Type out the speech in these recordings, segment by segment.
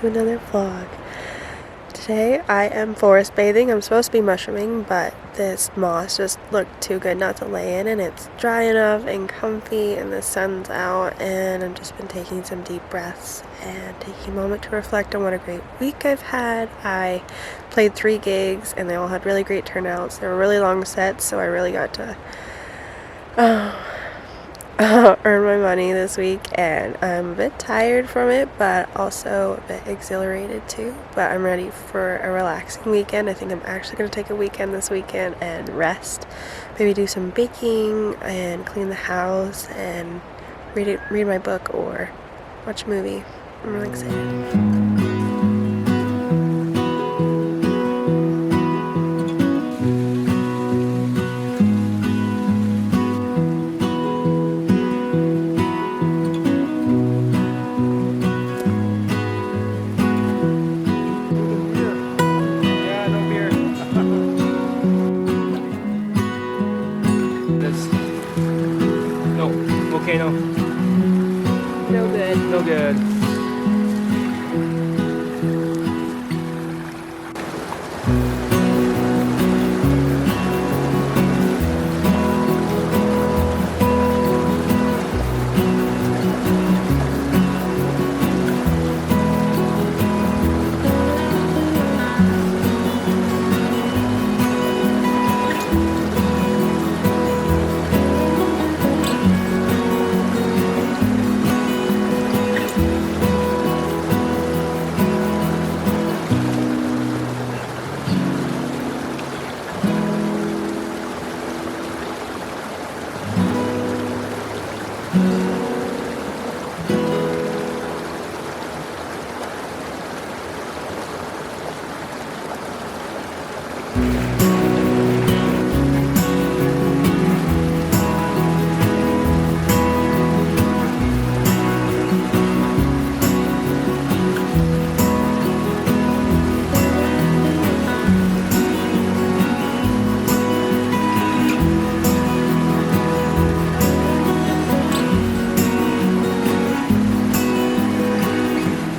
to another vlog. Today I am forest bathing. I'm supposed to be mushrooming, but this moss just looked too good not to lay in, and it's dry enough and comfy and the sun's out, and I've just been taking some deep breaths and taking a moment to reflect on what a great week I've had. I played 3 gigs and they all had really great turnouts. They were really long sets, so I really got to earn my money this week, and I'm a bit tired from it, but also a bit exhilarated too. But I'm ready for a relaxing weekend. I think I'm actually going to take a weekend this weekend and rest, maybe do some baking and clean the house and read my book or watch a movie. I'm really excited. Okay, no. No good. No good.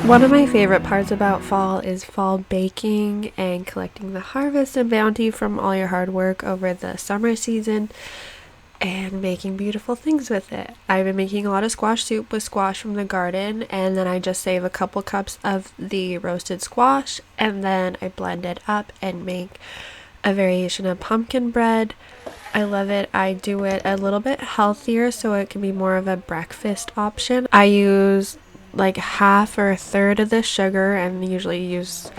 One of my favorite parts about fall is fall baking and collecting the harvest and bounty from all your hard work over the summer season and making beautiful things with it. I've been making a lot of squash soup with squash from the garden, and then I just save a couple cups of the roasted squash, and then I blend it up and make a variation of pumpkin bread. I love it. I do it a little bit healthier so it can be more of a breakfast option. I use like half or a third of the sugar and usually use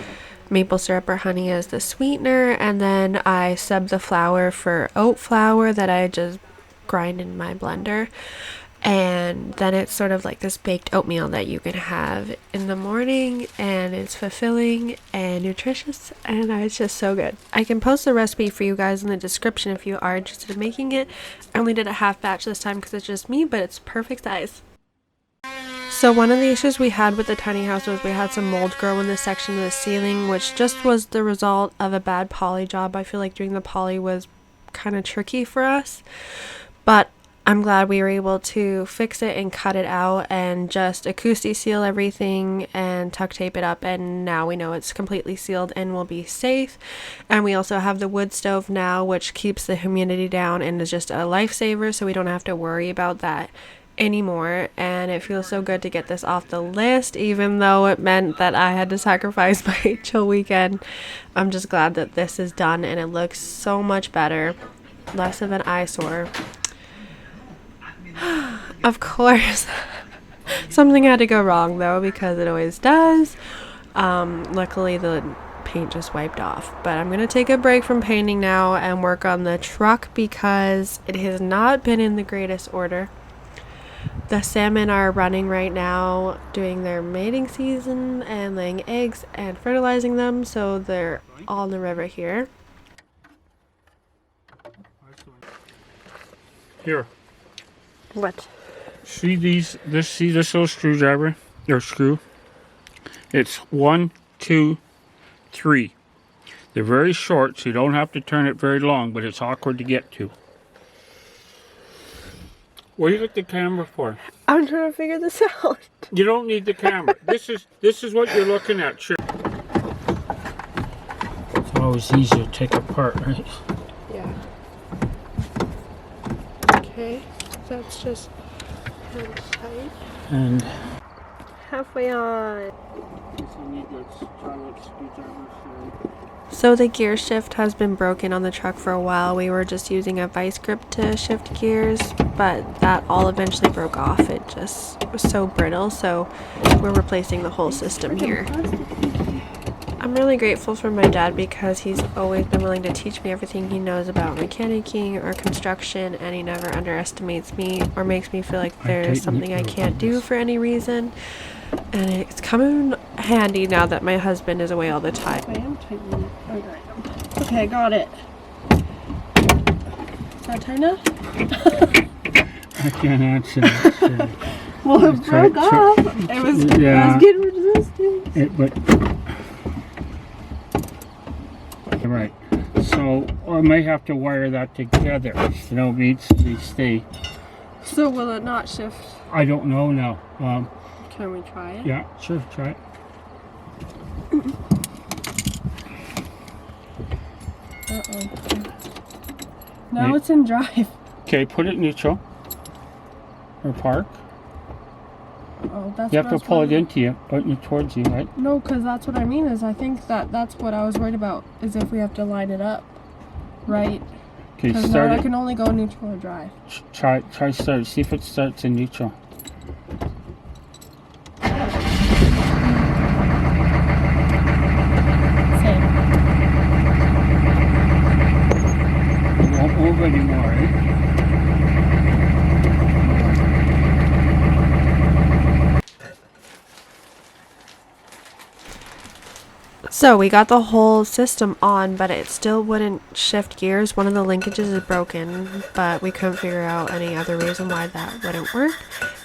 maple syrup or honey as the sweetener, and then I sub the flour for oat flour that I just grind in my blender, and then it's sort of like this baked oatmeal that you can have in the morning, and it's fulfilling and nutritious, and it's just so good. I can post the recipe for you guys in the description if you are interested in making it. I only did a half batch this time because it's just me, but it's perfect size. So one of the issues we had with the tiny house was we had some mold grow in this section of the ceiling, which just was the result of a bad poly job. I feel like doing the poly was kind of tricky for us, but I'm glad we were able to fix it and cut it out and just acoustic seal everything and tuck tape it up, and now we know it's completely sealed and will be safe. And we also have the wood stove now, which keeps the humidity down and is just a lifesaver, so we don't have to worry about that anymore. And it feels so good to get this off the list, even though it meant that I had to sacrifice my chill weekend. I'm just glad that this is done and it looks so much better, less of an eyesore. Of course something had to go wrong though, because it always does. Luckily the paint just wiped off, but I'm gonna take a break from painting now and work on the truck because it has not been in the greatest order. The salmon are running right now, doing their mating season and laying eggs and fertilizing them, so they're all in the river here. Here. What? See this little screwdriver or screw? It's 1, 2, 3. They're very short, so you don't have to turn it very long, but it's awkward to get to. What do you got the camera for? I'm trying to figure this out. You don't need the camera. This is what you're looking at, sure. It's always easier to take apart, right? Yeah. Okay, that's just hand tight. And Halfway on. So the gear shift has been broken on the truck for a while. We were just using a vice grip to shift gears, but that all eventually broke off. It just was so brittle, so we're replacing the whole system here. I'm really grateful for my dad because he's always been willing to teach me everything he knows about mechanicking or construction, and he never underestimates me or makes me feel like there's something I can't do for any reason. And it's coming handy now that my husband is away all the time. I am tightening it. Okay, got it. Is that tight enough? I can't answer that. Well, it broke off. It was getting resistance. Right. So I may have to wire that together. You know, it needs to stay. So will it not shift? I don't know now. Can we try it? Yeah, sure, try it. Now it's in drive. Okay, put it neutral. Or park. Oh, that's you have to pull it into you, towards you, right? No, because that's what I mean is I think that's what I was worried about, is if we have to line it up, right? Okay, because now I can only go neutral or drive. Try start. See if it starts in neutral. Same. It won't move anymore, right? So we got the whole system on, but it still wouldn't shift gears. One of the linkages is broken, but we couldn't figure out any other reason why that wouldn't work.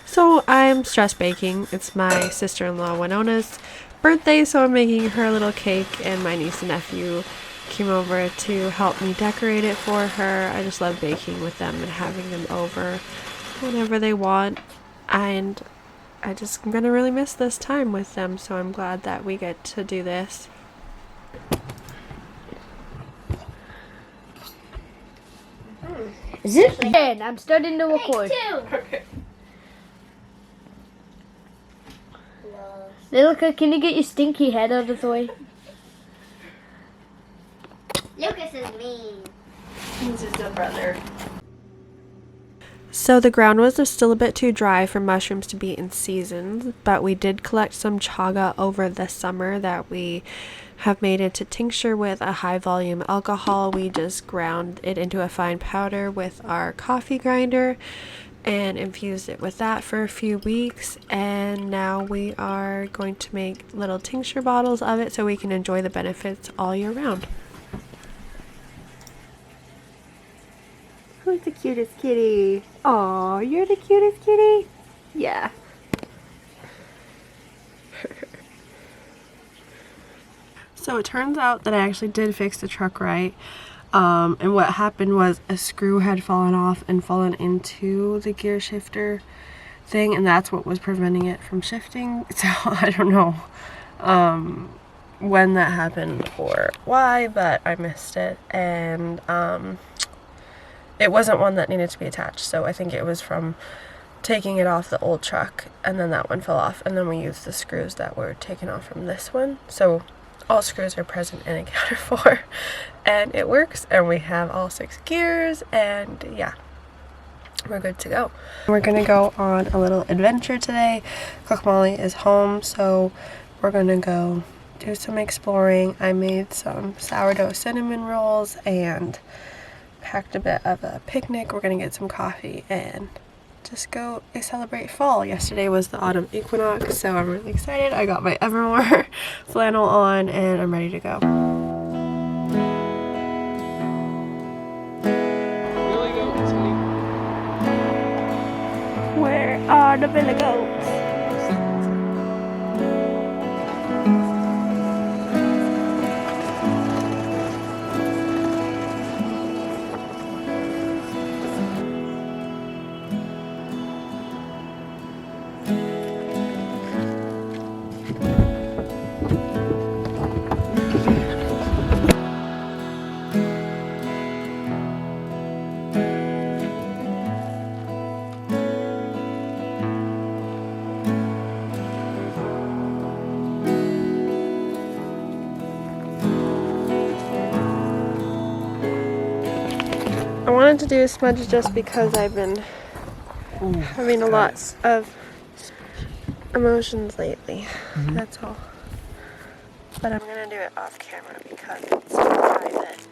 So I'm stress baking. It's my sister-in-law Winona's birthday, so I'm making her a little cake, and my niece and nephew came over to help me decorate it for her. I just love baking with them and having them over whenever they want, and I'm gonna really miss this time with them, so I'm glad that we get to do this. Is it? I'm starting to record. Okay. Lilica, can you get your stinky head out of the way? Lucas is mean. He's just a brother. So the ground was still a bit too dry for mushrooms to be in season, but we did collect some chaga over the summer that we have made into tincture with a high volume alcohol. We just ground it into a fine powder with our coffee grinder and infused it with that for a few weeks, and now we are going to make little tincture bottles of it so we can enjoy the benefits all year round. Who's the cutest kitty? Oh, you're the cutest kitty? Yeah. So it turns out that I actually did fix the truck right. And what happened was a screw had fallen off and fallen into the gear shifter thing, and that's what was preventing it from shifting. So I don't know when that happened or why, but I missed it. And it wasn't one that needed to be attached, so I think it was from taking it off the old truck, and then that one fell off, and then we used the screws that were taken off from this one. So all screws are present and accounted for, and it works, and we have all 6 gears, and yeah, we're good to go. We're gonna go on a little adventure today. Cook Molly is home, so we're gonna go do some exploring. I made some sourdough cinnamon rolls and packed a bit of a picnic. We're gonna get some coffee and just go celebrate fall. Yesterday was the autumn equinox, so I'm really excited. I got my Evermore flannel on and I'm ready to go. Where are the billy goats? wanted to do a smudge just because I've been having a lot of emotions lately. That's all. But I'm gonna do it off camera because it's private.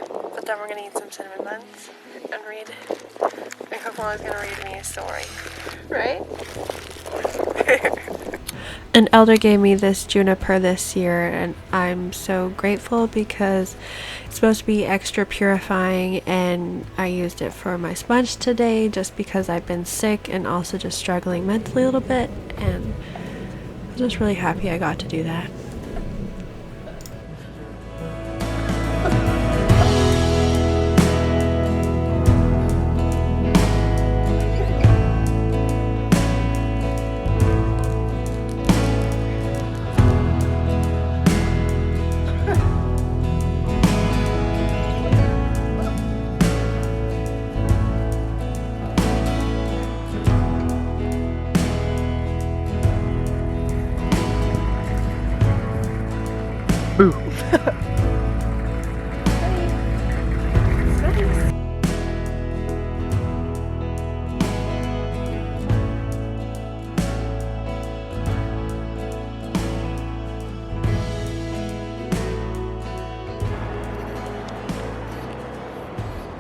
But then we're gonna eat some cinnamon buns and read. My Cocoa is gonna read me a story, right? An elder gave me this juniper this year, and I'm so grateful because it's supposed to be extra purifying, and I used it for my sponge today just because I've been sick and also just struggling mentally a little bit, and I'm just really happy I got to do that. Boo.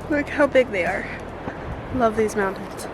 Look how big they are. Love these mountains.